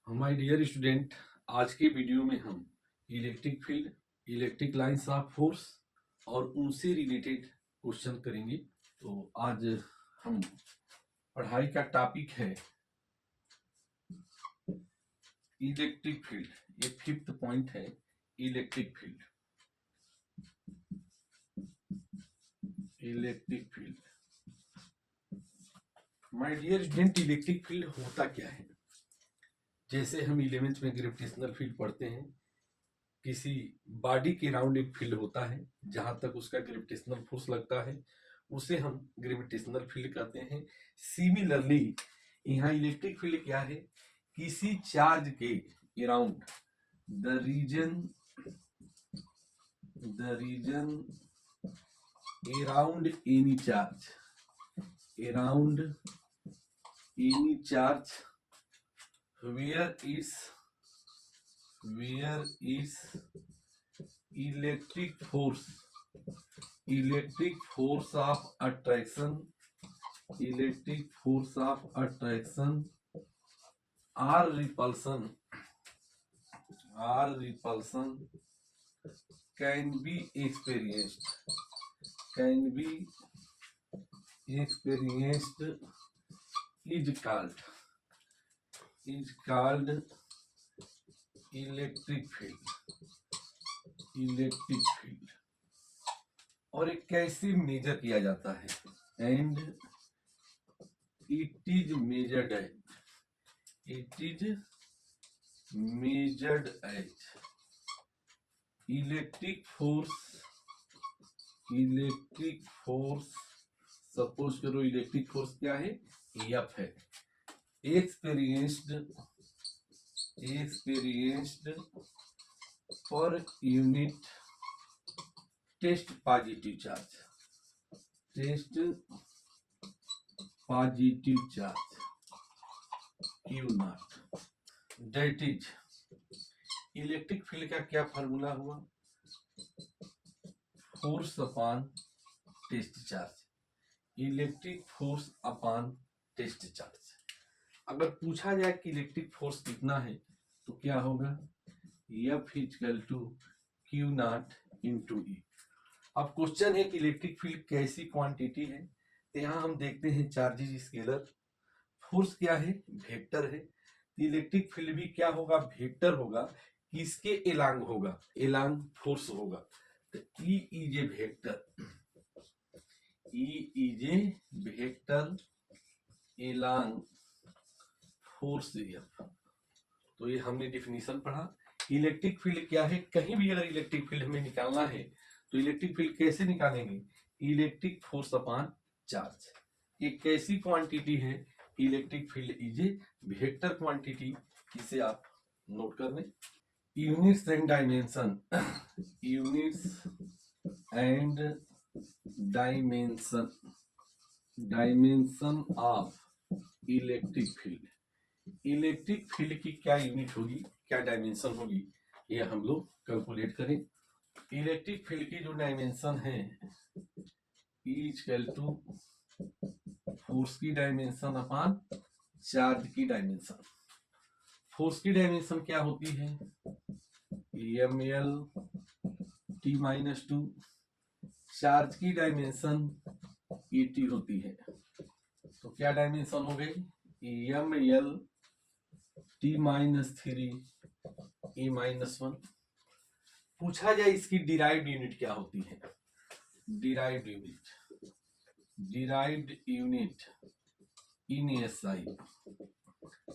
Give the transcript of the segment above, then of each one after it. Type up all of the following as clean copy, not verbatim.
My dear student, आज के video में हम electric field, electric lines of force और उनसे रिलेटेड क्वेश्चन करेंगे। तो आज हम पढ़ाई का टॉपिक है इलेक्ट्रिक फील्ड। ये 5th पॉइंट है, electric field. Electric field, my dear student, electric field होता क्या है? जैसे हम 11th में ग्रेविटेशनल फील्ड पढ़ते हैं, किसी बॉडी के राउंड एक फील्ड होता है, जहां तक उसका ग्रेविटेशनल फोर्स लगता है उसे हम ग्रेविटेशनल फील्ड कहते हैं। सिमिलरली यहाँ इलेक्ट्रिक फील्ड क्या है? किसी चार्ज के around the region around any charge where is electric force of attraction or repulsion can be experienced is called electric field. और एक कैसे मेजर किया जाता है? And it is measured as electric force. Suppose करो electric force क्या है? F है। experienced per unit test positive charge Q naught। That is electric field का क्या फार्मूला हुआ? Force upon test charge. Electric force upon test charge. अगर पूछा जाए कि इलेक्ट्रिक फोर्स कितना है तो क्या होगा? F equal to Q naught into E। अब क्वेश्चन है कि इलेक्ट्रिक फील्ड कैसी क्वांटिटी है, तो यहाँ हम देखते हैं चार्जेस स्केलर, फोर्स क्या है? वेक्टर है। तो इलेक्ट्रिक फील्ड भी क्या होगा? वेक्टर होगा। किसके एलांग होगा? एलांग फोर्स होगा। तो E is a vector along force F. तो ये हमने डिफिनीशन पढ़ा। इलेक्ट्रिक फील्ड क्या है? कहीं भी अगर इलेक्ट्रिक फील्ड हमें निकालना है तो इलेक्ट्रिक फील्ड कैसे निकालेंगे? Electric force upon charge. ये कैसी क्वांटिटी है? Electric field is a vector quantity. इसे आप नोट कर लें। Units and dimension of electric field. Electric field की क्या यूनिट होगी, क्या डायमेंशन होगी, ये हम लोग कैलकुलेट करें। इलेक्ट्रिक फील्ड की जो डायमेंशन है इक्वल टू फोर्स की डायमेंशन अपॉन चार्ज की डायमेंशन। फोर्स की डायमेंशन क्या होती है? ml(t-2). चार्ज की डायमेंशन et होती है। तो क्या डायमेंशन हो गई? ml(t-3 e-1). पूछा जाए इसकी डिराइव्ड यूनिट क्या होती है? Derived unit in SI।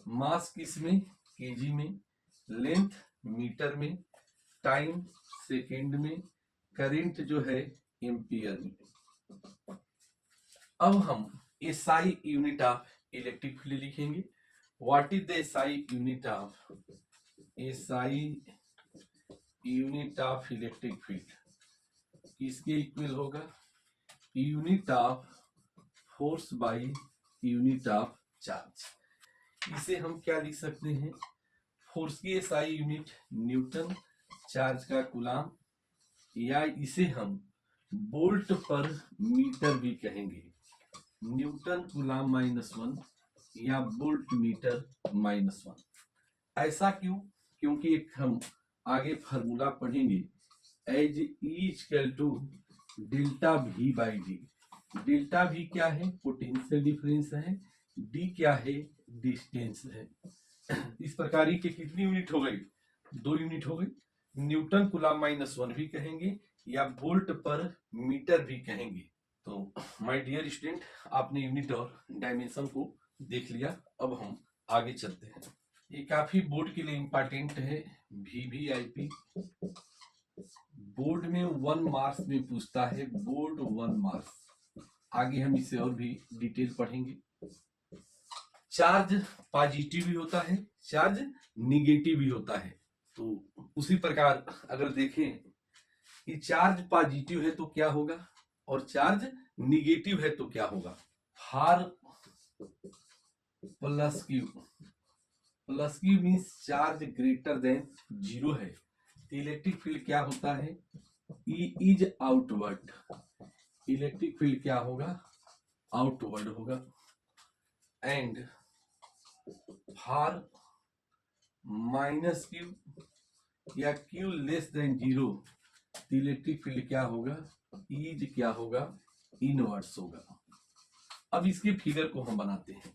Mass किस में? केजी में। लेंथ मीटर में। टाइम सेकेंड में। करंट जो है एम्पियर में। अब हम SI unit of electric field लिखेंगे। What is the SI unit of electric field? किसके इक्वल होगा? Unit of force by unit of charge. इसे हम क्या लिख सकते हैं? फोर्स की SI यूनिट न्यूटन, चार्ज का कूलाम, या इसे हम वोल्ट पर मीटर भी कहेंगे। न्यूटन कूलाम -1 या वोल्ट मीटर -1। ऐसा क्यों? क्योंकि एक हम आगे फार्मूला पढ़ेंगे, E equal to delta V by D. Delta V क्या है? पोटेंशियल डिफरेंस है। डी क्या है? डिस्टेंस है। इस प्रकार के कितनी यूनिट हो गई? 2 यूनिट हो गई। न्यूटन कुलाम -1 भी कहेंगे या वोल्ट पर मीटर भी कहेंगे। तो माय डियर स्टूडेंट, आपने यूनिट और डायमेंशन को देख लिया। अब हम आगे चलते हैं। ये काफी बोर्ड के लिए इंपॉर्टेंट है। VVIP बोर्ड में 1 मार्क्स में पूछता है, बोर्ड 1 मार्क्स। आगे हम इसे और भी डिटेल पढ़ेंगे। चार्ज पॉजिटिव भी होता है, चार्ज निगेटिव भी होता है। तो उसी प्रकार अगर देखें कि चार्ज पॉजिटिव है तो क्या होगा और चार्ज निगेटिव है तो क्या होगा। हार plus Q means charge greater than 0 है। इलेक्ट्रिक फील्ड क्या होता है? E is outward. Electric field क्या होगा? आउटवर्ड होगा। एंड फॉर माइनस क्यू या Q less than 0, electric field क्या होगा? इज क्या होगा? इनवर्स होगा। अब इसके फिगर को हम बनाते हैं।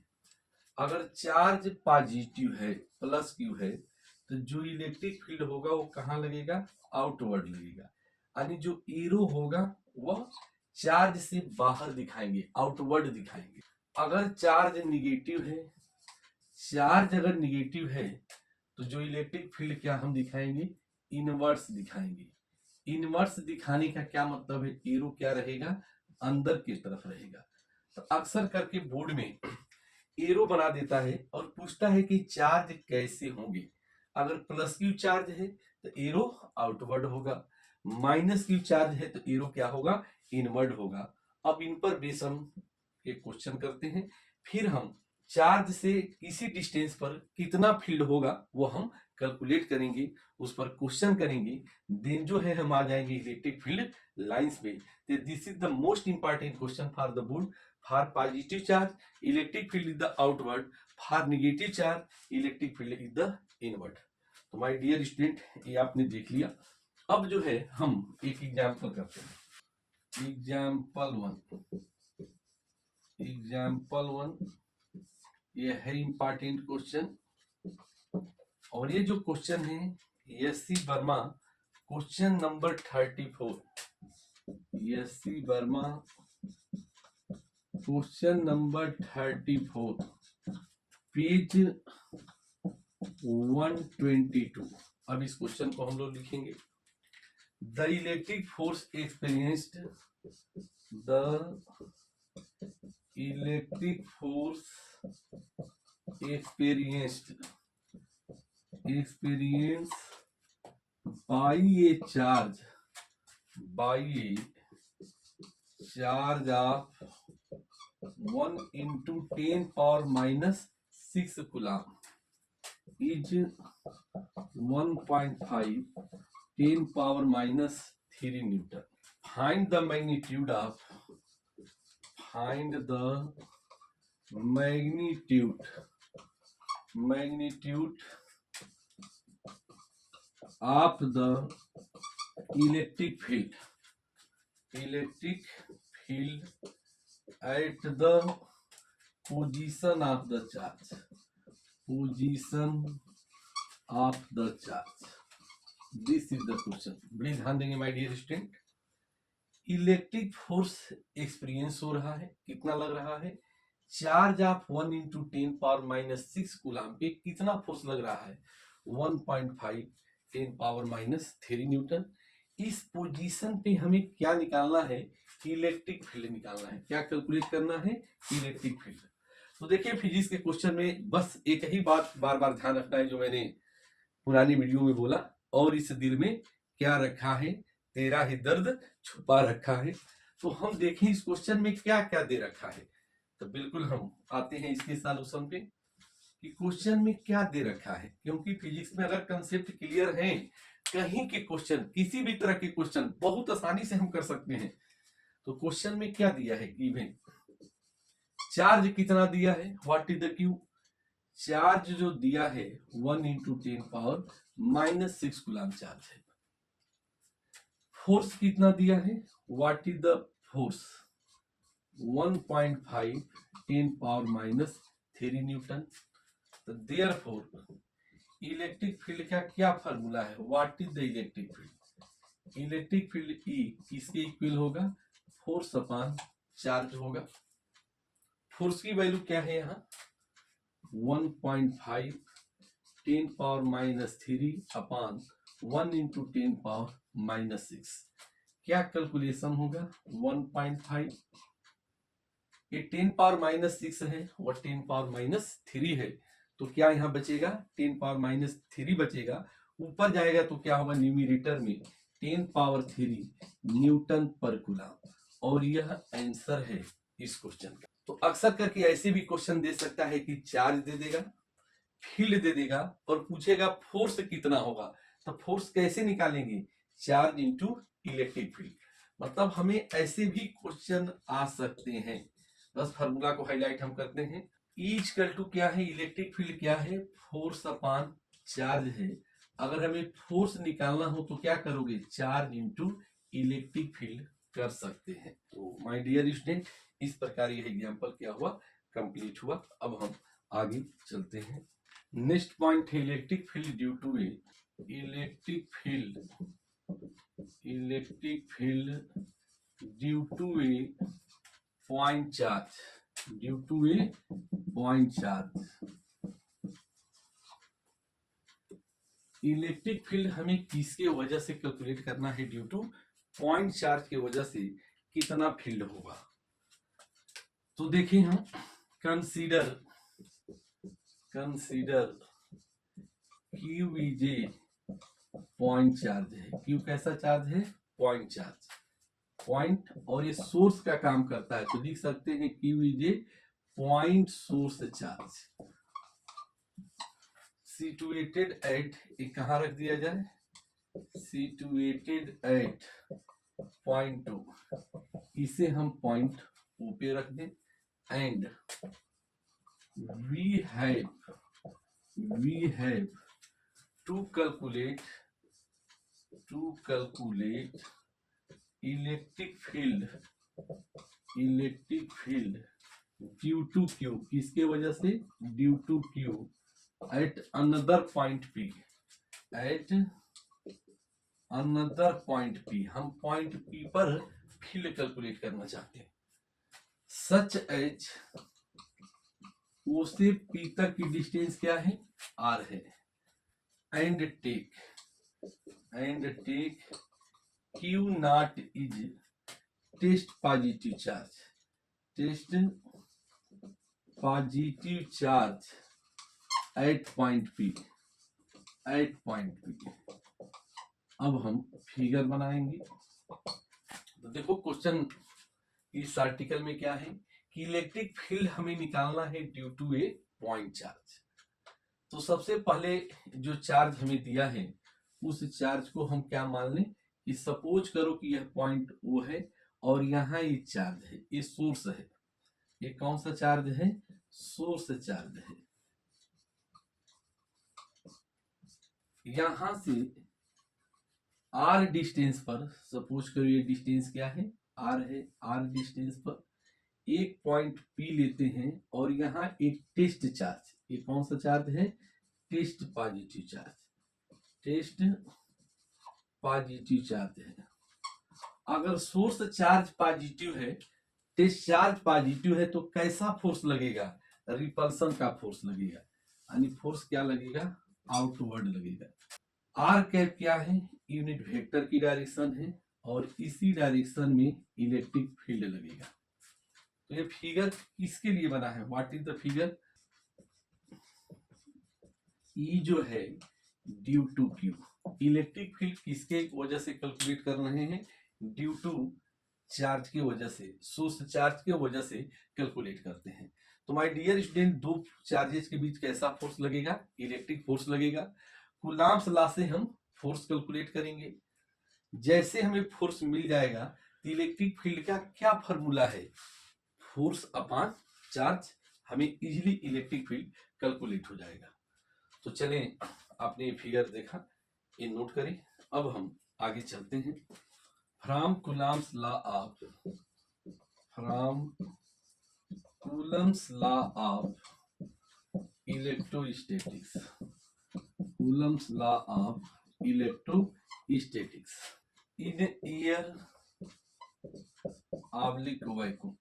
अगर चार्ज पॉजिटिव है, प्लस क्यू है, तो जो इलेक्ट्रिक फील्ड होगा वो कहाँ लगेगा? आउटवर्ड लगेगा। यानी जो एरो होगा वह चार्ज से बाहर दिखाएंगे, आउटवर्ड दिखाएंगे। अगर चार्ज निगेटिव है, चार्ज अगर निगेटिव है तो जो इलेक्ट्रिक फील्ड क्या हम दिखाएंगे? इनवर्स दिखाएंगे। इनवर्स दिखाने का क्या मतलब है? एरो क्या रहेगा? अंदर की तरफ रहेगा। तो अक्सर करके बोर्ड में एरो बना देता है और पूछता है कि चार्ज कैसे होंगे। अगर प्लस क्यू चार्ज है तो एरो आउटवर्ड होगा, माइनस क्यू चार्ज है तो एरो क्या होगा? इनवर्ड होगा। अब इन पर बेस हम एक क्वेश्चन करते हैं, फिर हम चार्ज से किसी डिस्टेंस पर कितना फील्ड होगा वो हम कैलकुलेट करेंगे, उस पर क्वेश्चन करेंगे। देन जो है हम आ जाएंगे इलेक्ट्रिक फील्ड लाइंस पे। This is the most important question for the board. For positive charge electric field is the outward, for negative charge electric field is the inward. तो माय डियर स्टूडेंट, ये आपने देख लिया। अब जो है हम एक एग्जाम्पल करते हैं। एग्जाम्पल वन ये है इंपॉर्टेंट क्वेश्चन। और ये जो क्वेश्चन है SC Verma question number 34। SC Verma question number 34 page 122। अब इस क्वेश्चन को हम लोग लिखेंगे। The electric force experienced, the electric force experienced by a charge of 1 into 10 power minus 6 coulomb is 1.5 10 power minus 3 Newton. Find the magnitude of the electric field at the position of the charge. This is the question. बड़े ध्यान देंगे my dear student. Electric force experience हो रहा है, कितना लग रहा है? Charge of 1 into 10 power minus 6 coulomb पे कितना फोर्स लग रहा है? 1.5 10 power minus 3 न्यूटन। इस पोजीशन पे हमें क्या निकालना है? इलेक्ट्रिक फील्ड निकालना है। क्या कैलकुलेट करना है? Electric field. तो देखिए फिजिक्स के क्वेश्चन में बस एक ही बात बार बार ध्यान रखना है जो मैंने पुरानी वीडियो में बोला, और इस दिल में क्या रखा है? तेरा ही दर्द छुपा रखा है। तो हम देखें इस क्वेश्चन में क्या क्या दे रखा है। तो बिल्कुल हम आते हैं इसके सॉल्यूशन पे कि क्वेश्चन में क्या दे रखा है। क्योंकि फिजिक्स में अगर कंसेप्ट क्लियर है, कहीं के क्वेश्चन, किसी भी तरह के क्वेश्चन बहुत आसानी से हम कर सकते हैं। तो क्वेश्चन में क्या दिया है? गिवन चार्ज कितना दिया है? What is the Q? Charge जो दिया है 1 इंटू 10⁻⁻6 कूलम चार्ज है। फोर्स कितना दिया है, what is the force, 1.5 10⁻³ Newton. तो देयरफॉर इलेक्ट्रिक फील्ड का क्या फार्मूला है, what is the electric field, electric field E किसके इक्वल होगा, फोर्स अपॉन चार्ज होगा। फोर्स की वैल्यू क्या है यहाँ 1.5 10⁻³ अपॉन 1 इंटू 10⁻⁻6। क्या कैलकुलेशन होगा 1.5, ये 10⁻⁻6 है और 10⁻⁻3 है, तो क्या यहाँ बचेगा 10⁻⁻3 बचेगा, ऊपर जाएगा तो क्या होगा न्यूमरेटर में 10⁻³ न्यूटन पर कूलम। और यह आंसर है इस क्वेश्चन का। तो अक्सर करके ऐसे भी क्वेश्चन दे सकता है कि चार्ज दे देगा, फील्ड दे देगा और पूछेगा फोर्स कितना होगा। तो फोर्स कैसे निकालेंगे, चार्ज इंटू इलेक्ट्रिक फील्ड। मतलब हमें ऐसे भी क्वेश्चन आ सकते हैं। बस फार्मूला को हाईलाइट हम करते हैं। E इक्वल टू क्या है, इलेक्ट्रिक फील्ड क्या है, फोर्स अपॉन चार्ज है। अगर हमें फोर्स निकालना हो तो क्या करोगे, चार्ज इंटू इलेक्ट्रिक फील्ड कर सकते हैं। तो माय डियर स्टूडेंट, इस प्रकार यह एग्जांपल क्या हुआ, कंप्लीट हुआ। अब हम आगे चलते हैं। नेक्स्ट पॉइंट है electric field due to a, electric field due to a point charge, due to a point charge. Electric field हमें किसके वजह से कैलकुलेट करना है, ड्यू टू पॉइंट चार्ज की वजह से कितना फील्ड होगा। तो देखिए हम consider Q is a point charge है। क्यू कैसा चार्ज है, पॉइंट चार्ज, पॉइंट, और ये सोर्स का काम करता है। तो लिख सकते हैं Q is a point source charge situated at, ये कहाँ रख दिया जाए, सिचुएटेड एट पॉइंट 2, इसे हम पॉइंट ओ पे रख दें। And we have to calculate electric field due to Q, किसके वजह से, due to Q at another point P, at another point P. हम पॉइंट पी पर फील्ड कैलकुलेट करना चाहते हैं। सच एज, ओ से पी तक की डिस्टेंस क्या है, आर है। And take Q naught is test positive charge at point P, अब हम फिगर बनाएंगे। तो देखो क्वेश्चन इस आर्टिकल में क्या है कि इलेक्ट्रिक फील्ड हमें निकालना है due to a point charge. तो सबसे पहले जो चार्ज हमें दिया है उस चार्ज को हम क्या मान लें कि सपोज करो कि यह पॉइंट ओ है और यहाँ ये चार्ज है, ये सोर्स है। ये कौन सा चार्ज है, सोर्स चार्ज है। यहां से आर डिस्टेंस पर, सपोज करो ये डिस्टेंस क्या है, आर है। आर डिस्टेंस पर एक पॉइंट पी लेते हैं और यहाँ एक टेस्ट चार्ज, ये कौन सा चार्ज है, टेस्ट पॉजिटिव चार्ज है। अगर सोर्स चार्ज पॉजिटिव है, टेस्ट चार्ज पॉजिटिव है, तो कैसा फोर्स लगेगा, रिपल्सन का फोर्स लगेगा। यानी फोर्स क्या लगेगा, आउटवर्ड लगेगा। आर कैप क्या है, यूनिट वेक्टर की डायरेक्शन है और इसी डायरेक्शन में इलेक्ट्रिक फील्ड लगेगा। तो ये फिगर किसके लिए बना है, what is the figure, E जो है due to Q. Electric field किसके वजह से कैलकुलेट कर रहे हैं, ड्यू टू चार्ज की वजह से, सोर्स चार्ज की वजह से कैलकुलेट करते हैं। तो माय डियर स्टूडेंट, दो चार्जेस के बीच कैसा फोर्स लगेगा, इलेक्ट्रिक फोर्स लगेगा। कूलम्ब्स लॉ से हम फोर्स कैलकुलेट करेंगे। जैसे हमें फोर्स मिल जाएगा तो इलेक्ट्रिक फील्ड का क्या फॉर्मूला है, फोर्स अपॉन चार्ज। हमें इजीली इलेक्ट्रिक फील्ड कैलकुलेट हो जाएगा। तो चलें, आपने ये फिगर देखा, ये नोट करें। अब हम आगे चलते हैं। From Coulomb's law of electrostatics, Coulomb's law of electrostatics in air oblique vacuum.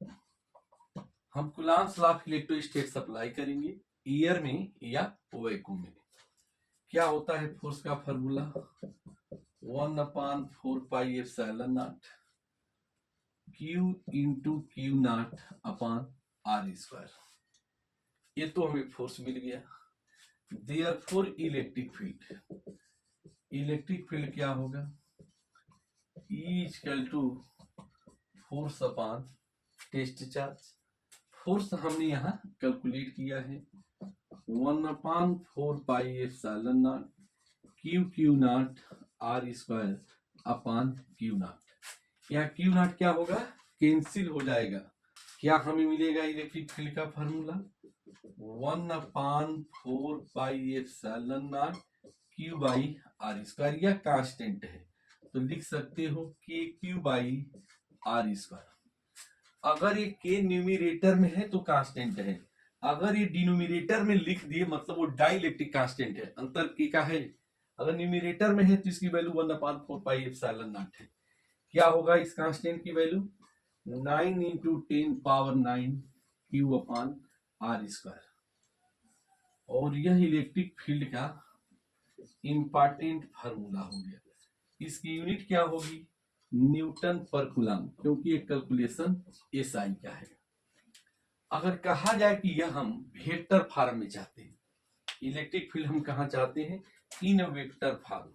हम Coulomb's law of electrostatics apply करेंगे ईयर में या वैक्यूम में। क्या होता है फोर्स का फॉर्मूला? 1/4πε0 Q into Q0/r²। ये तो हमें फोर्स मिल गया। देयरफॉर इलेक्ट्रिक फील्ड क्या होगा? E = force upon test charge. Force हमने यहाँ कैलकुलेट किया है 1/4πε0 Q0r²/Q0। यहाँ Q0 क्या होगा? कैंसिल हो जाएगा। क्या हमें मिलेगा इलेक्ट्रिक फील्ड का फॉर्मूला? 1/4πε0 Q/r²। यह कांस्टेंट है तो लिख सकते हो KQ/r²। अगर ये के न्यूमरेटर में है तो कांस्टेंट है, अगर ये डिनोमिनेटर में लिख दिए मतलब वो डाइलेक्ट्रिक कांस्टेंट है। अंतर के का है, अगर न्यूमरेटर में है तो इसकी वैल्यू 1/4πε0 है। क्या होगा इस कांस्टेंट की वैल्यू? 9 × 10⁹ Q/r²। और यह इलेक्ट्रिक फील्ड का इंपॉर्टेंट फार्मूला हो गया। इसकी यूनिट क्या होगी? न्यूटन पर कूलम, क्योंकि ये कैलकुलेशन SI का है। अगर कहा जाए कि यह हम वेक्टर फॉर्म में चाहते हैं, इलेक्ट्रिक फील्ड हम कहाँ चाहते हैं? In vector form.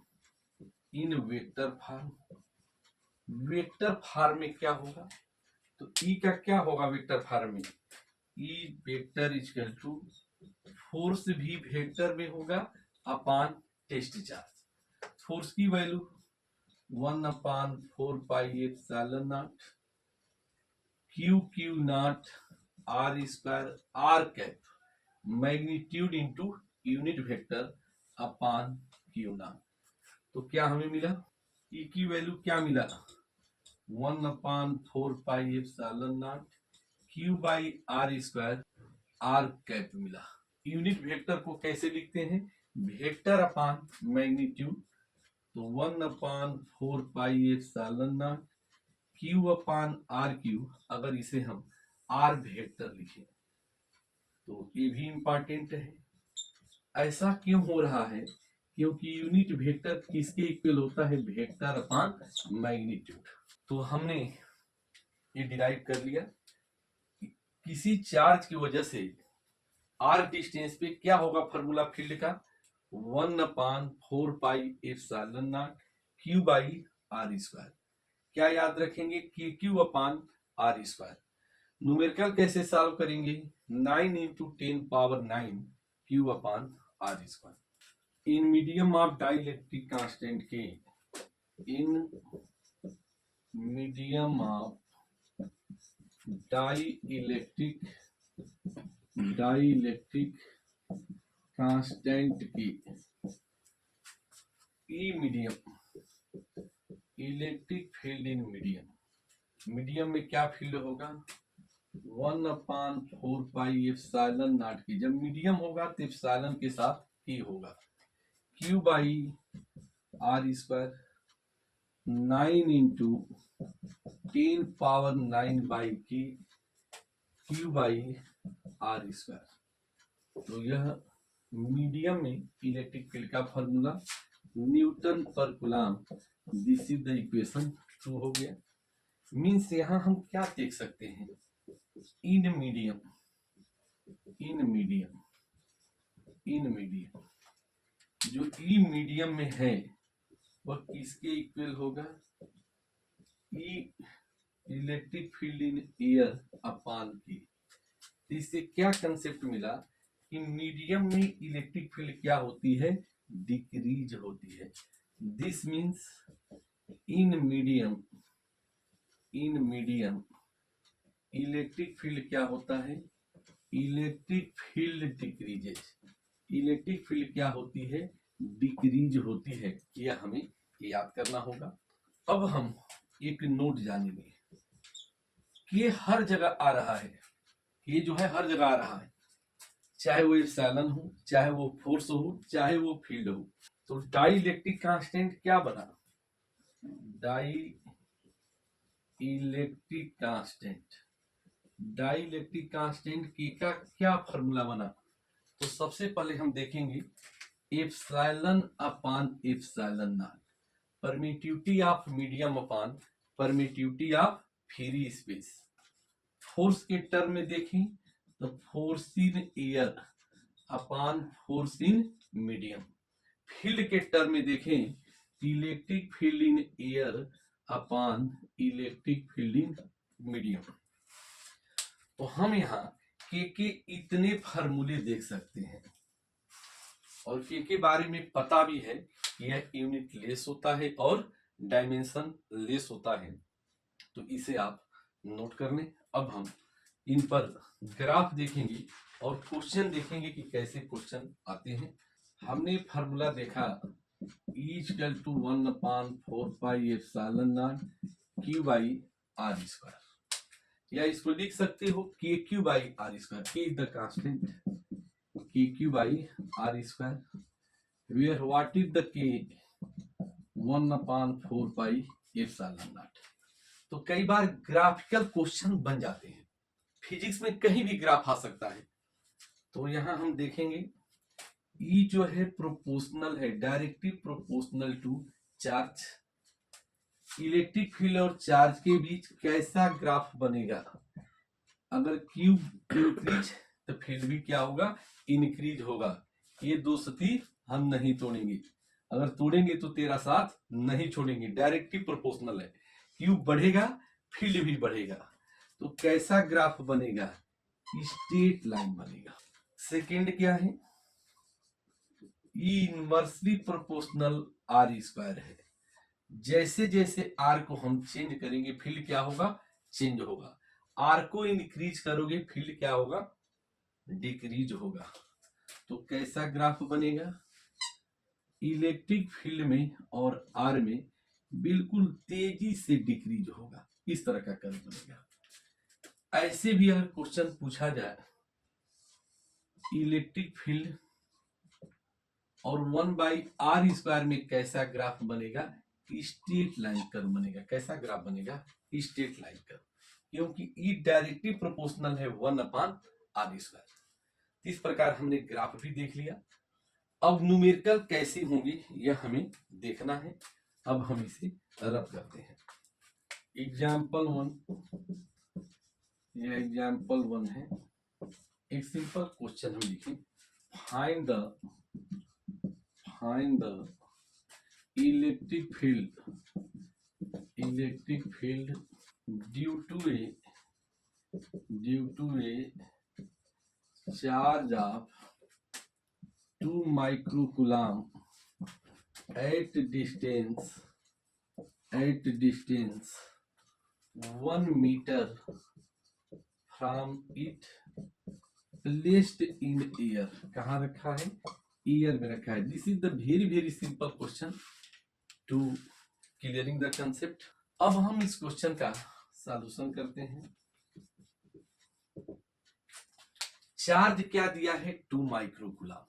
Vector form में क्या होगा? तो E का क्या होगा वेक्टर फॉर्म में? E वेक्टर = फोर्स भी वेक्टर में होगा अपॉन टेस्ट चार्ज। फोर्स की value 1/4πε0 Q/r², magnitude into unit vector upon Q0। तो क्या हमें मिला? E की वैल्यू क्या मिला? 1/4πε0 Q/r² मिला। यूनिट वेक्टर को कैसे लिखते हैं? Vector upon magnitude. तो 1/4πε0 Q/r3। अगर इसे हम r वेक्टर लिखें तो ये भी इंपॉर्टेंट है। ऐसा क्यों हो रहा है? क्योंकि यूनिट वेक्टर किसके इक्वल होता है? Vector upon magnitude. तो हमने ये डिराइव कर लिया। किसी चार्ज की वजह से r डिस्टेंस पे क्या होगा फॉर्मूला फील्ड का? 1/4πε0 Q/r²। क्या याद रखेंगे? Q/r²। न्यूमेरिकल कैसे सॉल्व करेंगे? 9 × 10⁹ Q/r²। In medium of dielectric constant के, in medium of dielectric constant की E medium, electric field in medium में क्या फील्ड होगा? 1/4πε0 की। जब मीडियम होगा तो एप्सिलॉन के साथ ही होगा। Q/r², 9 × 10⁹ Q/r²। तो यह मीडियम में इलेक्ट्रिक फील्ड का फॉर्मूला न्यूटन पर coulomb. This is the equation 2 हो गया। मीन्स यहां हम क्या देख सकते हैं? इन मीडियम जो ई मीडियम में है वह किसके इक्वल होगा? E electric field in air upon K. इससे क्या कंसेप्ट मिला कि मीडियम में इलेक्ट्रिक फील्ड क्या होती है? डिक्रीज होती है। This means in medium electric field क्या होता है? Electric field decreases, electric field क्या होती है, डिक्रीज होती है, यह हमें याद करना होगा। अब हम एक नोट जानेंगे कि ये हर जगह आ रहा है, ये जो है हर जगह आ रहा है, चाहे वो एप्सिलॉन हो, चाहे वो फोर्स हो, चाहे वो फील्ड हो। तो डाई इलेक्ट्रिक कांस्टेंट क्या बना, dielectric constant, dielectric constant की का क्या फॉर्मूला बना। तो सबसे पहले हम देखेंगे epsilon upon epsilon not, permittivity of medium upon permittivity of free space. Force के टर्म में देखें तो force in air upon force in medium. Field के टर्म में देखें electric field in air upon electric field in medium. तो हम यहाँ के इतने फार्मूले देख सकते हैं, और के बारे में पता भी है कि यह यूनिट लेस होता है और डायमेंशन लेस होता है, तो इसे आप नोट कर लें। अब हम इन पर ग्राफ देखेंगे और क्वेश्चन देखेंगे कि कैसे क्वेश्चन आते हैं। हमने फार्मूला देखा E = 1/4πε0 Q/r², या इसको लिख सकते हो KQ/r², K is the constant, KQ/r², where what is the K, 1/4πε0। तो कई बार ग्राफिकल क्वेश्चन बन जाते हैं, फिजिक्स में कहीं भी ग्राफ आ सकता है। तो यहां हम देखेंगे E जो है प्रोपोर्शनल है, directly proportional to charge. Electric field और चार्ज के बीच कैसा ग्राफ बनेगा, अगर Q इंक्रीज तो फील्ड भी क्या होगा, इंक्रीज होगा। ये दो स्थिति हम नहीं तोड़ेंगे, अगर तोड़ेंगे तो तेरा साथ नहीं छोड़ेंगे, डायरेक्टली प्रोपोर्शनल है, Q बढ़ेगा फील्ड भी बढ़ेगा। तो कैसा ग्राफ बनेगा, स्ट्रेट लाइन बनेगा। सेकेंड क्या है, E इनवर्सली प्रोपोर्शनल R² है, जैसे जैसे R को हम चेंज करेंगे फील्ड क्या होगा, चेंज होगा। R को इंक्रीज करोगे फील्ड क्या होगा, डिक्रीज होगा। तो कैसा ग्राफ बनेगा, इलेक्ट्रिक फील्ड में और R में बिल्कुल तेजी से डिक्रीज होगा, इस तरह का कर्व बनेगा। ऐसे भी अगर क्वेश्चन पूछा जाए इलेक्ट्रिक फील्ड और 1/r² में कैसा ग्राफ बनेगा, स्ट्रेट लाइन कर्व बनेगा। कैसा ग्राफ बनेगा, स्ट्रेट लाइन कर्व, क्योंकि E डायरेक्टली प्रोपोर्शनल है 1/r²। इस प्रकार हमने ग्राफ भी देख लिया। अब न्यूमेरिकल कैसे होंगे यह हमें देखना है। अब हम इसे रब करते हैं। एग्जाम्पल 1, यह एग्जाम्पल 1 है। एक सिंपल क्वेश्चन हम लिखें, find the electric field due to a charge of 2 microcoulomb at distance 1 meter from it, placed in air। कहाँ रखा है, एयर में रखा है। This is the very simple question to clearing the concept. अब हम इस क्वेश्चन का सॉल्यूशन करते हैं। चार्ज क्या दिया है, 2 माइक्रोकूलम।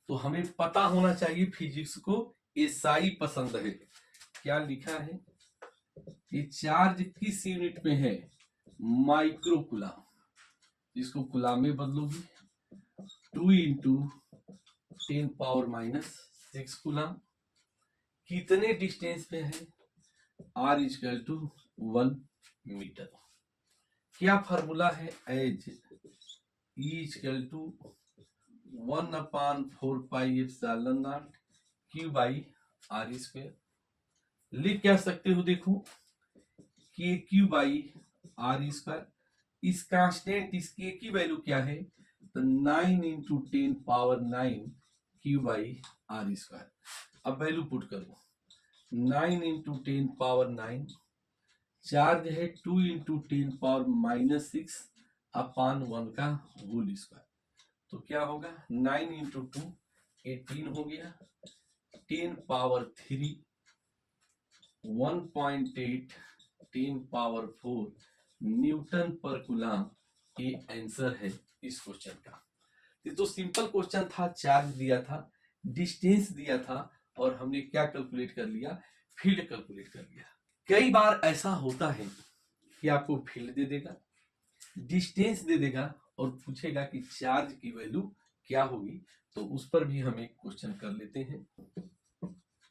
तो हमें पता होना चाहिए, फिजिक्स को एसआई पसंद है। क्या लिखा है, ये चार्ज किस यूनिट में है, माइक्रोकूलम। इसको कूलम में बदलोगी, 2 × 10⁻⁻6 कूलम। कितने डिस्टेंस पे है, R = 1 मीटर। क्या फॉर्मूला है, एज E = 1/4πε0 Q/r²। लिख क्या सकते हो, देखो KQ/r²। इस कांस्टेंट इस K की वैल्यू क्या है, तो 9 × 10⁻9 Q/r²। अब वैल्यू पुट करो, 9 × 10⁻9, चार्ज है 2 × 10⁻6 अपॉन 1 का होल स्क्वायर। तो क्या होगा 9 इंटू 2 18 हो गया, 10 पावर 3 1.8 10 पावर 4 न्यूटन पर कूलम। ये आंसर है इस क्वेश्चन का। ये तो सिंपल क्वेश्चन था, चार्ज दिया था, डिस्टेंस दिया था, और हमने क्या कैलकुलेट कर लिया, फील्ड कैलकुलेट कर लिया। कई बार ऐसा होता है कि आपको फील्ड दे देगा, डिस्टेंस दे देगा, और पूछेगा कि चार्ज की वैल्यू क्या होगी। तो उस पर भी हम एक क्वेश्चन कर लेते हैं।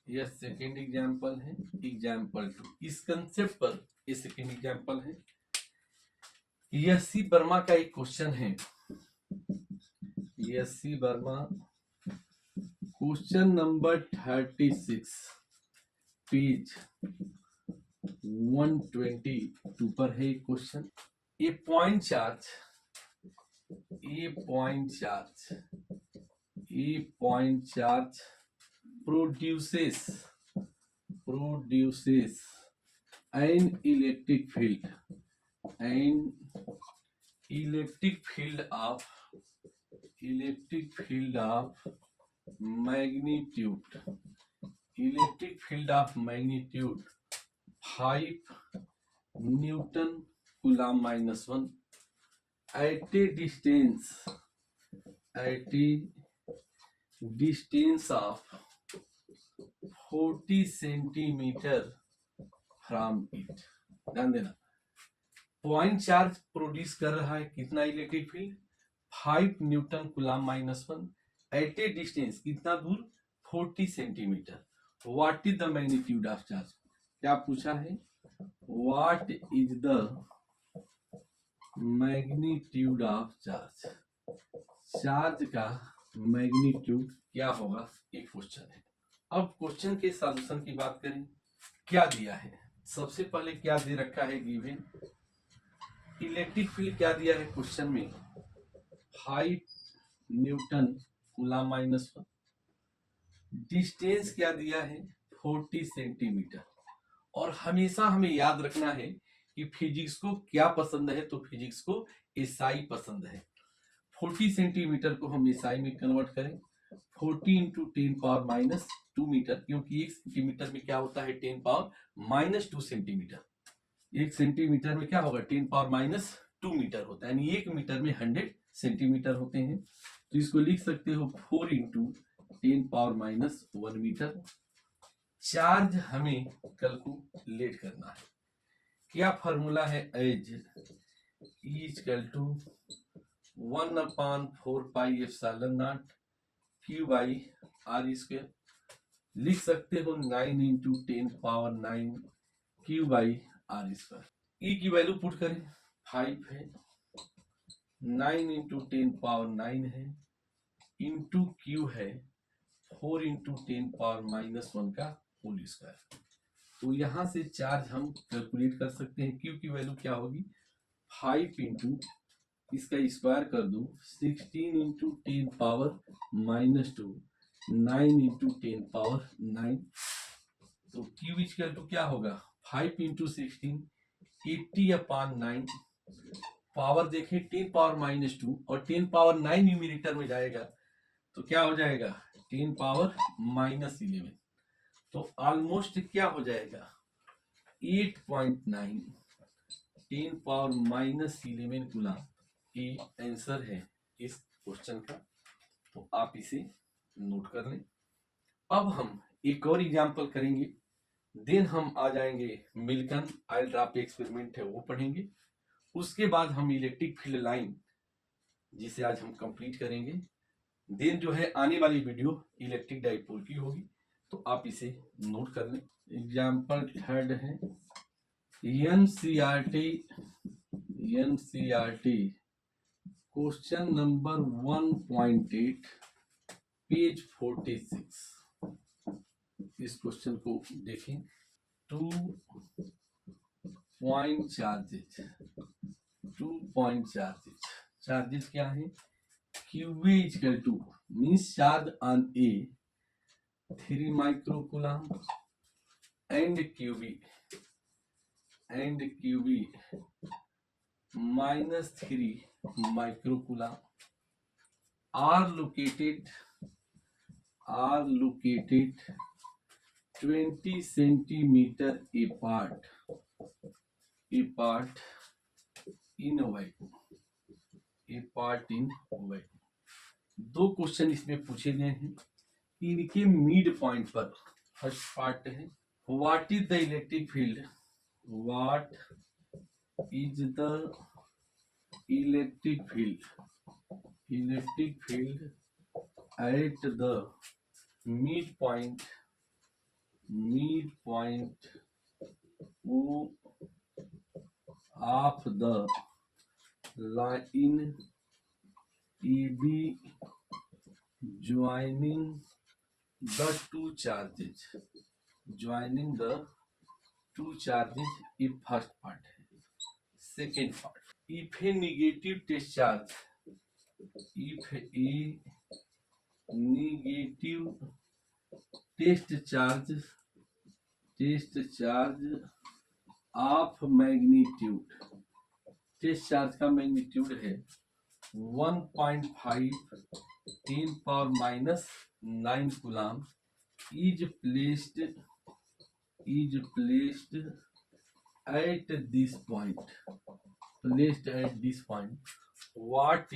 यह सेकेंड एग्जाम्पल है, एग्जाम्पल 2। इस कंसेप्ट पर ये सेकेंड एग्जाम्पल है। यह सी वर्मा का एक क्वेश्चन है। यह सी वर्मा क्वेश्चन नंबर 36 पेज 122 पर है क्वेश्चन। ये point charge produces an electric field magnitude 5 Newton Coulomb -1 at a distance of 40 centimetre from it. ध्यान देना, पॉइंट चार्ज प्रोड्यूस कर रहा है कितना electric field, 5 newton coulomb -1 at a distance, कितना दूर, 40 centimetre. What is the magnitude of charge, क्या पूछा है, what is the magnitude of charge, charge का मैग्नीट्यूड क्या होगा, एक क्वेश्चन है। अब क्वेश्चन के सॉल्यूशन की बात करें, क्या दिया है, सबसे पहले क्या दे रखा है, गिवन इलेक्ट्रिक फील्ड क्या दिया है क्वेश्चन में, 5 न्यूटन कूलम्ब -1, डिस्टेंस क्या दिया है 40 सेंटीमीटर। और हमेशा हमें याद रखना है कि फिजिक्स को क्या पसंद है, तो फिजिक्स को एसआई पसंद है। 40 सेंटीमीटर को हम एसआई में कन्वर्ट करें, 40 इंटू 10 पावर -2 मीटर, क्योंकि 1 सेंटीमीटर में क्या होता है 10 पावर -2 सेंटीमीटर। 1 सेंटीमीटर में क्या होगा 10 पावर -2 मीटर होता है, यानी 1 मीटर में 100 सेंटीमीटर होते हैं। तो इसको लिख सकते हो 4 इंटू 10 पावर -1 मीटर। चार्ज हमें कैलकुलेट करना है, क्या फॉर्मूला है, एज इक्वल टू 1/4πε0 Q/r²। लिख सकते हो 9 इंटू 10 पावर 9 Q/r²। ई की वैल्यू पुट करें, 5 है, 9 इंटू 10 पावर 9 है, इंटू क्यू है 4 इंटू 10 पावर -1 का होल स्क्वायर। तो यहां से चार्ज हम कैलकुलेट कर सकते हैं। क्यू की वैल्यू क्या होगी, 5 इंटू इसका स्क्वायर कर दो 16 इंटू 10 पावर -2 9 इंटू 10 पावर 9। तो क्यू इक्वल टू क्या होगा 5 इंटू 16 80/9। पावर देखें 10 पावर -2 और 10 पावर 9 न्यूमरेटर में जाएगा तो क्या हो जाएगा 10 पावर -11। तो ऑलमोस्ट क्या हो जाएगा 8.9 10 पावर -11 कूलम्ब। ये आंसर है इस क्वेश्चन का, तो आप इसे नोट कर लें। अब हम एक और एग्जांपल करेंगे, देन हम आ जाएंगे मिल्टन ऑयल ड्रॉप एक्सपेरिमेंट है वो पढ़ेंगे। उसके बाद हम इलेक्ट्रिक फील्ड लाइन जिसे आज हम कंप्लीट करेंगे। देन जो है आने वाली वीडियो इलेक्ट्रिक डाइपोल की होगी, तो आप इसे नोट कर लें। एग्जाम्पल थर्ड है एनसीईआरटी क्वेश्चन नंबर 1.8 पेज 46। इस क्वेश्चन को देखें, 2 पॉइंट चार्जेस क्या है, QV equal to means charge on a 3 micro coulomb and QV -3 microcoulomb are located 20 centimeter apart in vacuum. दो क्वेश्चन इसमें पूछे गए हैं। इनके मिड पॉइंट पर फर्स्ट पार्ट है, what is the electric field, what is the electric field at the midpoint O of the line AB joining the two charges, ये first part है। Second part, if a negative test charge of magnitude, test charge का magnitude है 1.5 10⁻⁹ coulomb is placed at this point, what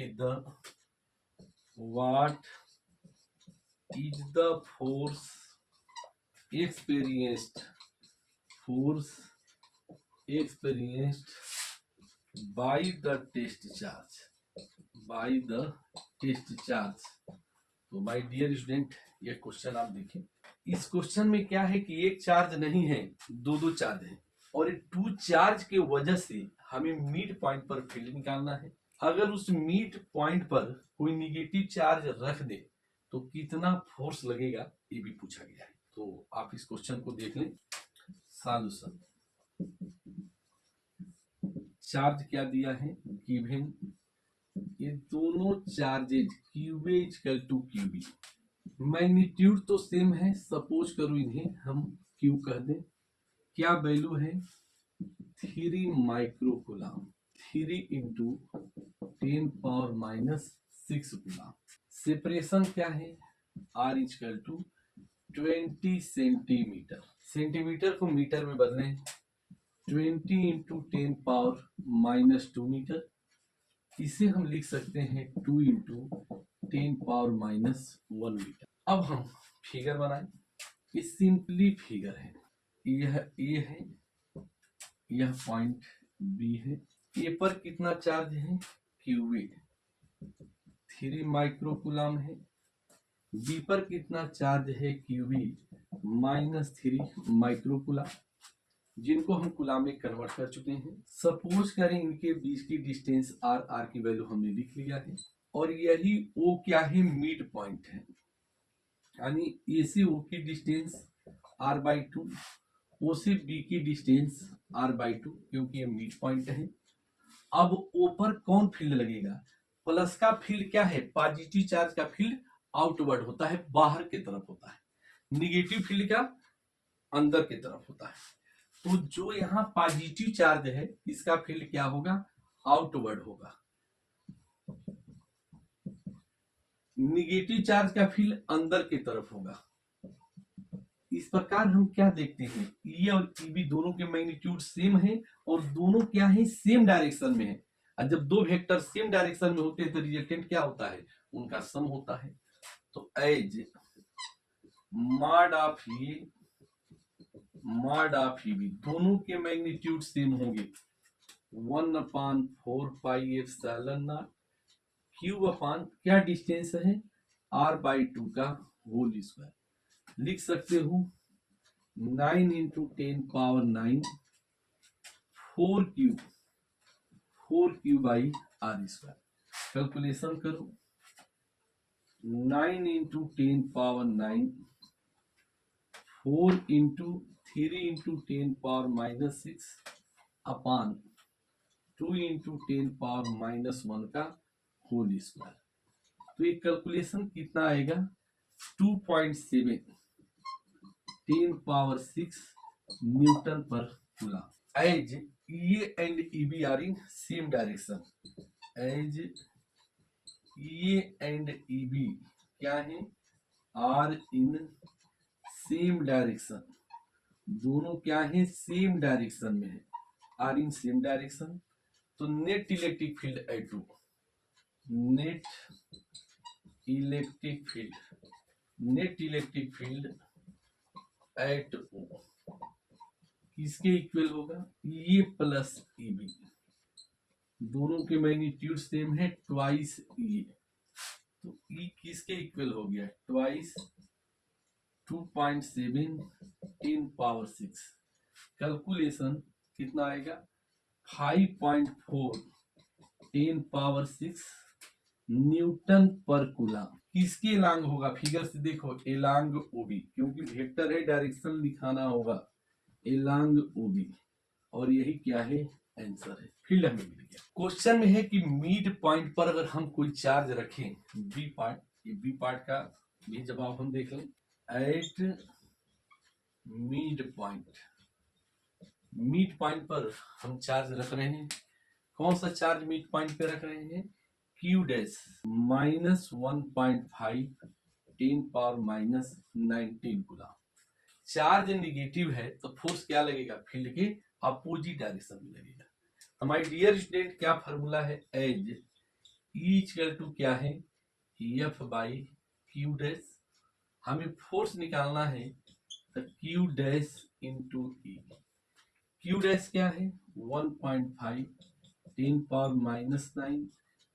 is the force experienced by the test charge, तो my dear student, ये question आप देखिए। इस question में क्या है कि एक चार्ज नहीं है, दो चार्ज है, और ये 2 चार्ज के वजह से हमें मिड पॉइंट पर फील्ड निकालना है। अगर उस मिड पॉइंट पर कोई निगेटिव चार्ज रख दे तो कितना फोर्स लगेगा, ये भी पूछा गया है। तो आप इस क्वेश्चन को देख लें। सॉल्यूशन, चार्ज क्या दिया है, गिवन, ये दोनों charges q A equal to q B, magnitude तो सेम है, सपोज करो इन्हें हम क्यू कह दें। क्या वैल्यू है, 3 माइक्रोकुलम, 3 × 10⁻⁻6 कूलम। सेपरेशन क्या है, R equal to 20 centimetre, centimetre को मीटर में बदलें, 20 × 10⁻⁻2 मीटर। इसे हम लिख सकते हैं 2 × 10⁻⁻1 मीटर। अब हम फिगर बनाएं। ये सिंपली फिगर है, यह ए है, यह पॉइंट बी है। ए पर कितना चार्ज है, क्यूबे, 3 माइक्रोकुलम है। बी पर कितना चार्ज है, क्यूबी, -3 माइक्रोकुलम, जिनको हम कुलम में कन्वर्ट कर चुके हैं। सपोज करें इनके बीच की डिस्टेंस आर की वैल्यू हमने लिख लिया है, और यही ओ क्या है, मिड पॉइंट है, यानी ए से ओ की डिस्टेंस r/2, ओ से बी की डिस्टेंस r/2, क्योंकि ये मिड पॉइंट है। अब ओ पर कौन फील्ड लगेगा, प्लस का फील्ड क्या है, पॉजिटिव चार्ज का फील्ड आउटवर्ड होता है, बाहर की तरफ होता है। निगेटिव फील्ड का अंदर की तरफ होता है। तो जो यहाँ पॉजिटिव चार्ज है, इसका फील्ड क्या होगा, आउटवर्ड होगा। निगेटिव चार्ज का फील्ड अंदर की तरफ होगा। इस प्रकार हम क्या देखते हैं, ई और ईबी दोनों के मैग्नीट्यूड सेम है, और दोनों क्या है, सेम डायरेक्शन में है। और जब दो वेक्टर सेम डायरेक्शन में होते हैं तो रिजल्टेंट क्या होता है, उनका सम होता है। तो as mod of A mod of E B, दोनों के मैग्नीट्यूड सेम होंगे, 1/4πε0 क्यूब अपान क्या डिस्टेंस है, r/2 का होल स्क्वायर। लिख सकते हो 9 × 10⁻9 4q/r²। कैलकुलेशन करो, 9 × 10⁻9 4 × 3 × 10⁻6 अपान 2 × 10⁻1 का होल स्क्वायर। तो ये कैलकुलेशन कितना आएगा, 2.7 10⁻6 न्यूटन पर coulomb. As A and E B are in same direction, as A and E B क्या है, आर इन सेम डायरेक्शन, दोनों क्या है, सेम डायरेक्शन में है, आर इन सेम डायरेक्शन। तो net electric field I2, net electric field, net electric field at O किसके equal होगा, ये प्लस ई बी, दोनों के मैग्नीट्यूड सेम है, ट्वाइस ई, तो ई किसके इक्वल हो गया, ट्वाइस 2.7 10⁻⁶, कैलकुलेशन कितना आएगा, 5.4 10⁻⁶ न्यूटन पर कूलम। किसके एलांग होगा, फिगर से देखो, एलांग ओबी, क्योंकि वेक्टर है, डायरेक्शन दिखाना होगा, एलांग ओबी, और यही क्या है, आंसर है। फील्ड हमें मिल गया। क्वेश्चन में है कि मिड पॉइंट पर अगर हम कोई चार्ज रखें, बी पार्ट, ये बी पार्ट का भी जवाब हम देख लें, at mid point, mid point पर हम चार्ज रख रहे हैं, कौन सा चार्ज मिड पॉइंट पे रख रहे हैं, Q dash -1.5 10⁻⁻19 coulomb. Charge negative है तो फोर्स क्या लगेगा, फील्ड के अपोजिट डायरेक्शन में लगेगा। तो माय डियर स्टूडेंट क्या फॉर्मूला है, एज ई इक्वल टू क्या है, F बाई Q डैश, हमें फोर्स निकालना है तो Q डैश इंटू ई, Q डैश क्या है 1.5 10⁻⁻9,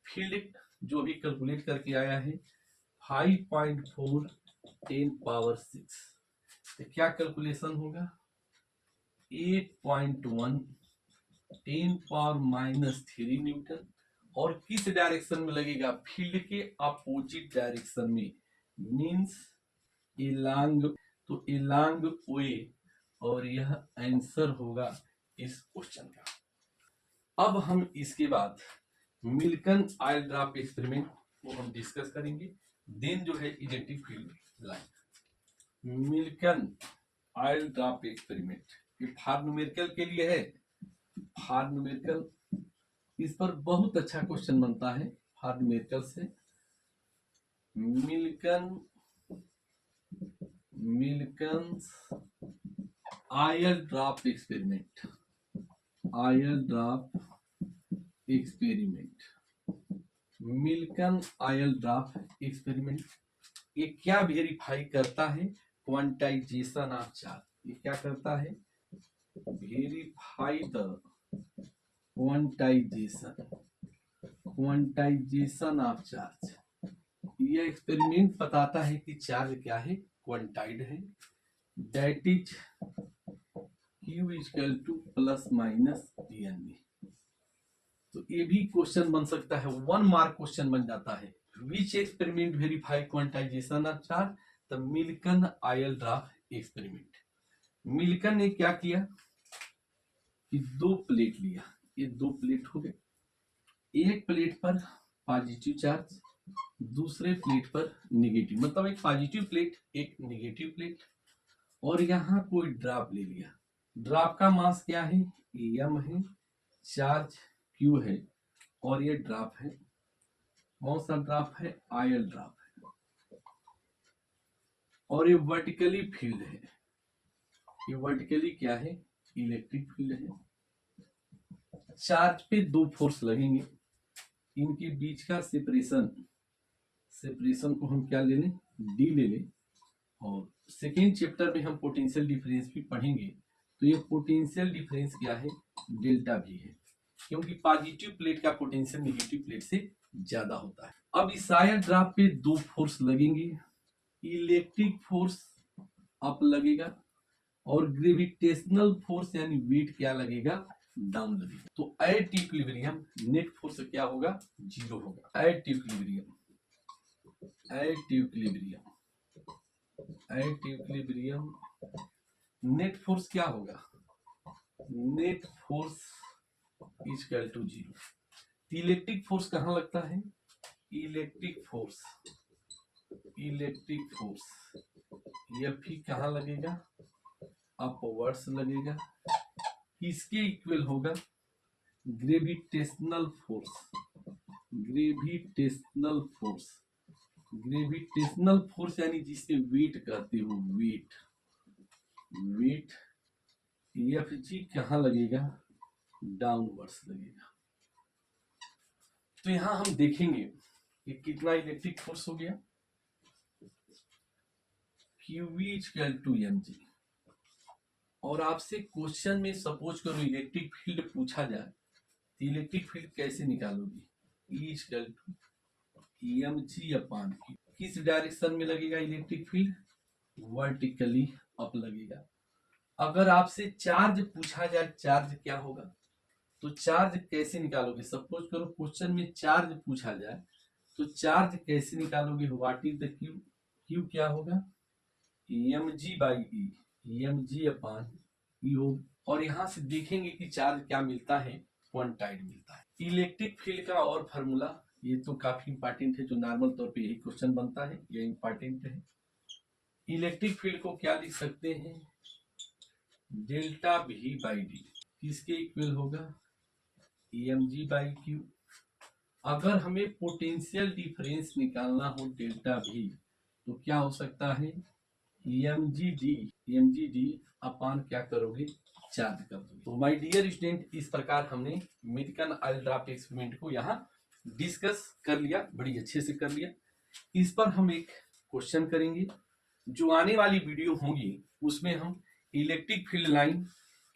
फील्ड जो भी कैलकुलेट करके आया है 5.4 10⁻⁶, तो क्या कैलकुलेशन होगा, 8.1 10⁻⁻3 न्यूटन, और किस डायरेक्शन में लगेगा, फील्ड के अपोजिट डायरेक्शन में, मींस एलांग, तो एलांग वे, और यह आंसर होगा इस क्वेश्चन का। अब हम इसके बाद मिल्कन आयल ड्रॉप एक्सपेरिमेंट को हम डिस्कस करेंगे, देन जो है electric field line. Millikan oil drop experiment, ये फार न्यूमेरिकल के लिए है, फार न्यूमेरिकल, इस पर बहुत अच्छा क्वेश्चन बनता है फार न्यूमेरिकल से। Millikan oil drop experiment, oil drop experiment, Millikan oil drop experiment, ये क्या वेरीफाई करता है, क्वांटाइजेशन ऑफ चार्ज, ये क्या करता है, verify the quantization of charge. यह एक्सपेरिमेंट बताता है कि चार्ज क्या है, क्वांटाइड है, that is Q equal two plus minus N। तो ये भी क्वेश्चन बन सकता है, 1 मार्क क्वेश्चन बन जाता है। Which experiment verify quantization of charge, the Millikan oil drop experiment. Millikan ने क्या किया कि 2 प्लेट लिया, ये 2 प्लेट हो गए, एक प्लेट पर पॉजिटिव चार्ज, दूसरे प्लेट पर निगेटिव, मतलब एक पॉजिटिव प्लेट एक निगेटिव प्लेट, और यहाँ कोई ड्रॉप ले लिया। ड्रॉप का मास क्या है, m है, चार्ज q है, और ये ड्रॉप है, कौन सा ड्रॉप है, आयल ड्रॉप है, और ये वर्टिकली फील्ड है, ये वर्टिकली क्या है, इलेक्ट्रिक फील्ड है। चार्ज पे 2 फोर्स लगेंगे, इनके बीच का सेपरेशन को हम क्या ले लें, d ले लें, और सेकेंड चैप्टर में हम पोटेंशियल डिफरेंस भी पढ़ेंगे, तो ये पोटेंशियल डिफरेंस क्या है, डेल्टा भी है, क्योंकि पॉजिटिव प्लेट का पोटेंशियल नेगेटिव प्लेट से ज्यादा होता है। अब इस आयल ड्रॉप पे 2 फोर्स लगेंगे, इलेक्ट्रिक फोर्स अप लगेगा, और ग्रेविटेशनल फोर्स यानी वेट क्या लगेगा, डाउन लगेगा। तो एट इक्विलिब्रियम नेट फोर्स क्या होगा, 0 होगा। एट इक्विलिब्रियम नेट फोर्स क्या होगा, net force equal to 0। Electric force कहां लगता है, इलेक्ट्रिक फोर्स ये भी कहां लगेगा, अपवर्ड्स लगेगा, किसके इक्वल होगा? Gravitational force. Gravitational force, gravitational force यानी जिसे वेट कहते हो, वेट। वेट एफ जी कहाँ लगेगा? डाउनवर्ड्स लगेगा। तो यहां हम देखेंगे कि कितना इलेक्ट्रिक फोर्स हो गया, QV equal to M G. और आपसे क्वेश्चन में सपोज करो इलेक्ट्रिक फील्ड पूछा जाए तो इलेक्ट्रिक फील्ड कैसे निकालोगी? E equal to M G upon Q. किस डायरेक्शन में लगेगा इलेक्ट्रिक फील्ड? वर्टिकली अप लगेगा। अगर आपसे चार्ज पूछा जाए, चार्ज क्या होगा, तो चार्ज कैसे निकालोगे? सपोज करो क्वेश्चन में चार्ज पूछा जाए तो चार्ज कैसे निकालोगे? What is the Q? Q क्या होगा? M G by E, M G upon E हो। और यहां से देखेंगे कि चार्ज क्या मिलता है? क्वांटाइड मिलता है। इलेक्ट्रिक फील्ड का और फार्मूला, ये तो काफी इंपॉर्टेंट है, जो नॉर्मल तौर पे यही क्वेश्चन बनता है, ये इंपॉर्टेंट है। इलेक्ट्रिक फील्ड को क्या लिख सकते हैं? Delta V by D. किसके इक्वल होगा? M G by Q. अगर हमें पोटेंशियल डिफरेंस निकालना हो डेल्टा वी, तो क्या हो सकता है? एम जी डी अपान क्या करोगे? चार्ज कर दोगे। तो माय डियर स्टूडेंट, इस प्रकार हमने मेडिकल ऑयल ड्राफ्ट एक्सपेरिमेंट को यहाँ डिस्कस कर लिया, बड़ी अच्छे से कर लिया। इस पर हम एक क्वेश्चन करेंगे। जो आने वाली वीडियो होंगी उसमें हम electric field line,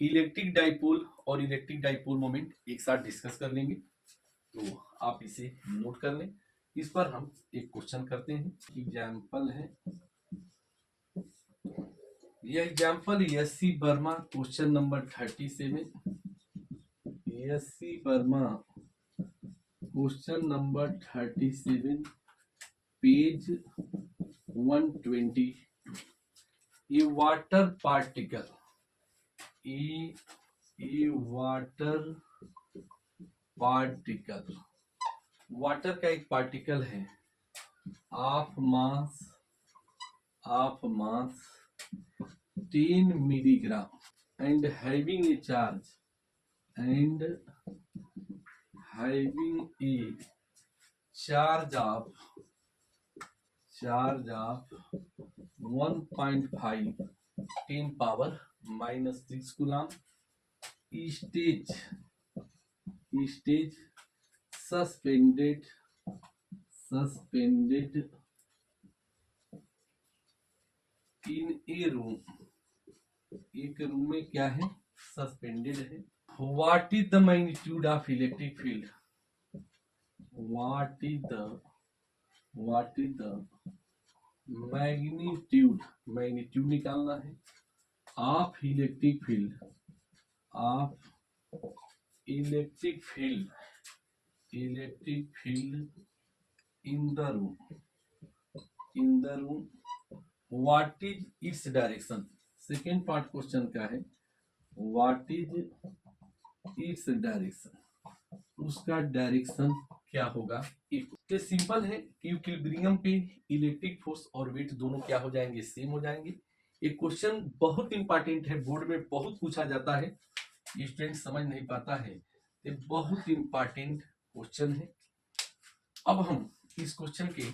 electric dipole और इलेक्ट्रिक डाइपोल मोमेंट एक साथ डिस्कस कर लेंगे। तो आप इसे नोट कर लें। इस पर हम एक क्वेश्चन करते हैं। एग्जाम्पल है, यह example S C Verma, question number 37। S C Verma question number 37, page 120। ये वाटर पार्टिकल, ये वाटर पार्टिकल, वाटर का एक पार्टिकल है of mass 10 milligram and having a charge, and having a charge of 1.5 10 power minus 6 coulomb, stage suspended in a room, एक room में क्या है? Suspended है। What is the magnitude of electric field? What is the magnitude निकालना है of electric field in the room. What is its direction? Second part question का है what is its direction, उसका डायरेक्शन क्या होगा? तो सिंपल है कि इक्विलिब्रियम पे इलेक्ट्रिक फोर्स और वेट दोनों क्या हो जाएंगे? सेम हो जाएंगे। एक क्वेश्चन बहुत इंपॉर्टेंट है, बोर्ड में बहुत पूछा जाता है, स्टूडेंट समझ नहीं पाता है, ये बहुत इंपॉर्टेंट क्वेश्चन है। अब हम इस क्वेश्चन के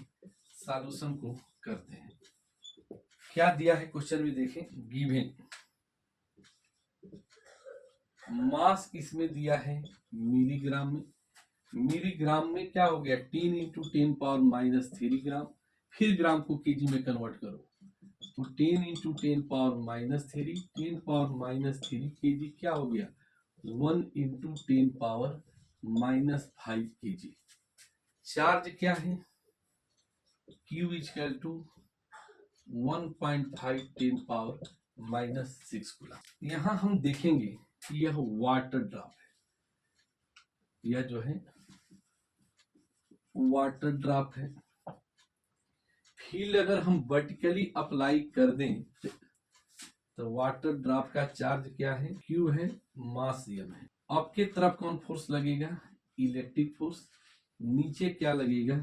सॉल्यूशन को करते हैं। क्या दिया है क्वेश्चन में देखें, गिवन मास किसमें दिया है? मिलीग्राम में। मिलीग्राम में क्या हो गया? 10 इंटू 10 पावर माइनस 3 ग्राम। फिर ग्राम को केजी में कन्वर्ट करो तो 10 into 10 power minus 3, 10 power minus 3 KG क्या हो गया? 1 इंटू 10 पावर माइनस 5 केजी। चार्ज क्या है? Q equal to 1.5 10 power minus 6 coulomb. यहां हम देखेंगे कि यह वाटर ड्रॉप है, यह जो है वाटर ड्रॉप है। फील्ड अगर हम वर्टिकली अप्लाई कर दें तो वाटर ड्रॉप का चार्ज क्या है? Q है, मास m है। अब के तरफ कौन फोर्स लगेगा? Electric force. नीचे क्या लगेगा?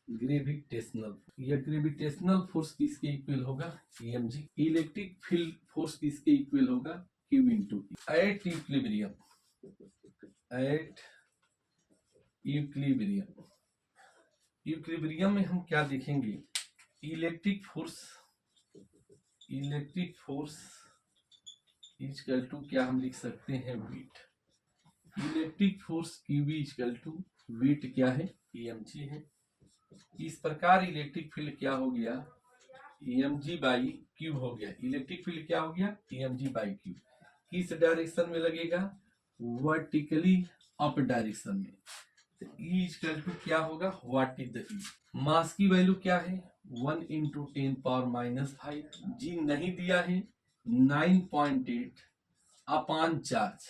ग्रेविटेशनल। यह ग्रेविटेशनल फोर्स किसके इक्वल होगा? mg। इलेक्ट्रिक फील्ड फोर्स किसके इक्वल होगा? क्यू इंटू एट इक्विलिब्रियम में हम क्या देखेंगे, इलेक्ट्रिक फोर्स इक्वल टू क्या हम लिख सकते हैं, weight. Electric force Q equal to weight क्या है, EMG है। इस प्रकार इलेक्ट्रिक फील्ड क्या हो गया, EMG बाई क्यू हो गया। इलेक्ट्रिक फील्ड क्या हो गया, EMG बाई क्यू। किस डायरेक्शन में लगेगा, वर्टिकली अप डायरेक्शन में। तो E इक्वल टू क्या होगा, व्हाट इज द E। मास की वैल्यू क्या है, 1 इंटू 10⁻⁵। जी नहीं दिया है, 9.8 अपान चार्ज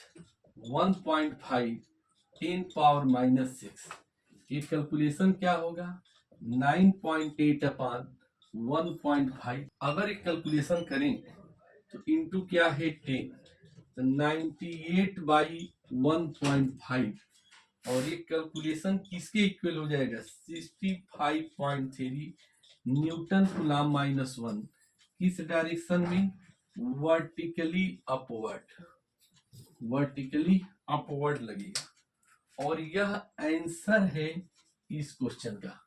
1.5 10⁻⁶। ये कैलकुलेशन क्या होगा, 9.8 अपान 1.5। अगर एक कैलकुलेशन करें तो इंटू क्या है 10, तो 98 बाई 1.5, और ये कैलकुलेशन किसके इक्वल हो जाएगा, 65.3 न्यूटन कूलम -1। किस डायरेक्शन में, वर्टिकली अपवर्ड लगेगा। और यह आंसर है इस क्वेश्चन का।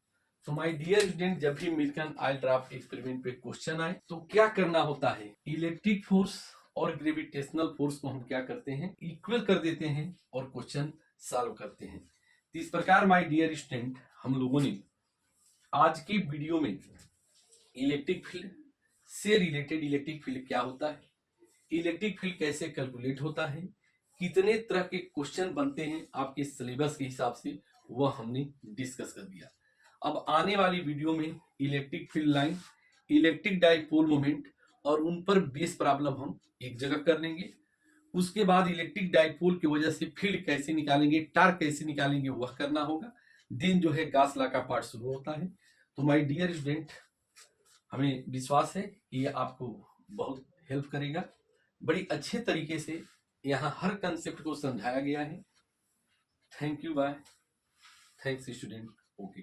तो माय डियर स्टूडेंट, जब भी मिल्टन ऑयल ड्रॉप एक्सपेरिमेंट पे क्वेश्चन आए तो क्या करना होता है, इलेक्ट्रिक फोर्स और ग्रेविटेशनल फोर्स को हम क्या करते हैं, इक्वल कर देते हैं और क्वेश्चन सॉल्व करते हैं। तो इस प्रकार माय डियर स्टूडेंट, हम लोगों ने आज की वीडियो में इलेक्ट्रिक फील्ड से रिलेटेड, इलेक्ट्रिक फील्ड क्या होता है, इलेक्ट्रिक फील्ड कैसे कैलकुलेट होता है, कितने तरह के क्वेश्चन बनते हैं आपके सिलेबस के हिसाब से, वह हमने डिस्कस कर दिया। अब आने वाली वीडियो में electric field line, electric dipole moment और उन पर बेस प्रॉब्लम हम एक जगह कर लेंगे। उसके बाद इलेक्ट्रिक डाइपोल की वजह से फील्ड कैसे निकालेंगे, टार्क कैसे निकालेंगे, वह करना होगा। दिन जो है गॉस लॉ का पार्ट शुरू होता है। तो माय डियर स्टूडेंट, हमें विश्वास है कि ये आपको बहुत हेल्प करेगा। बड़ी अच्छे तरीके से यहाँ हर कंसेप्ट को समझाया गया है। Thank you, bye, thanks student, okay.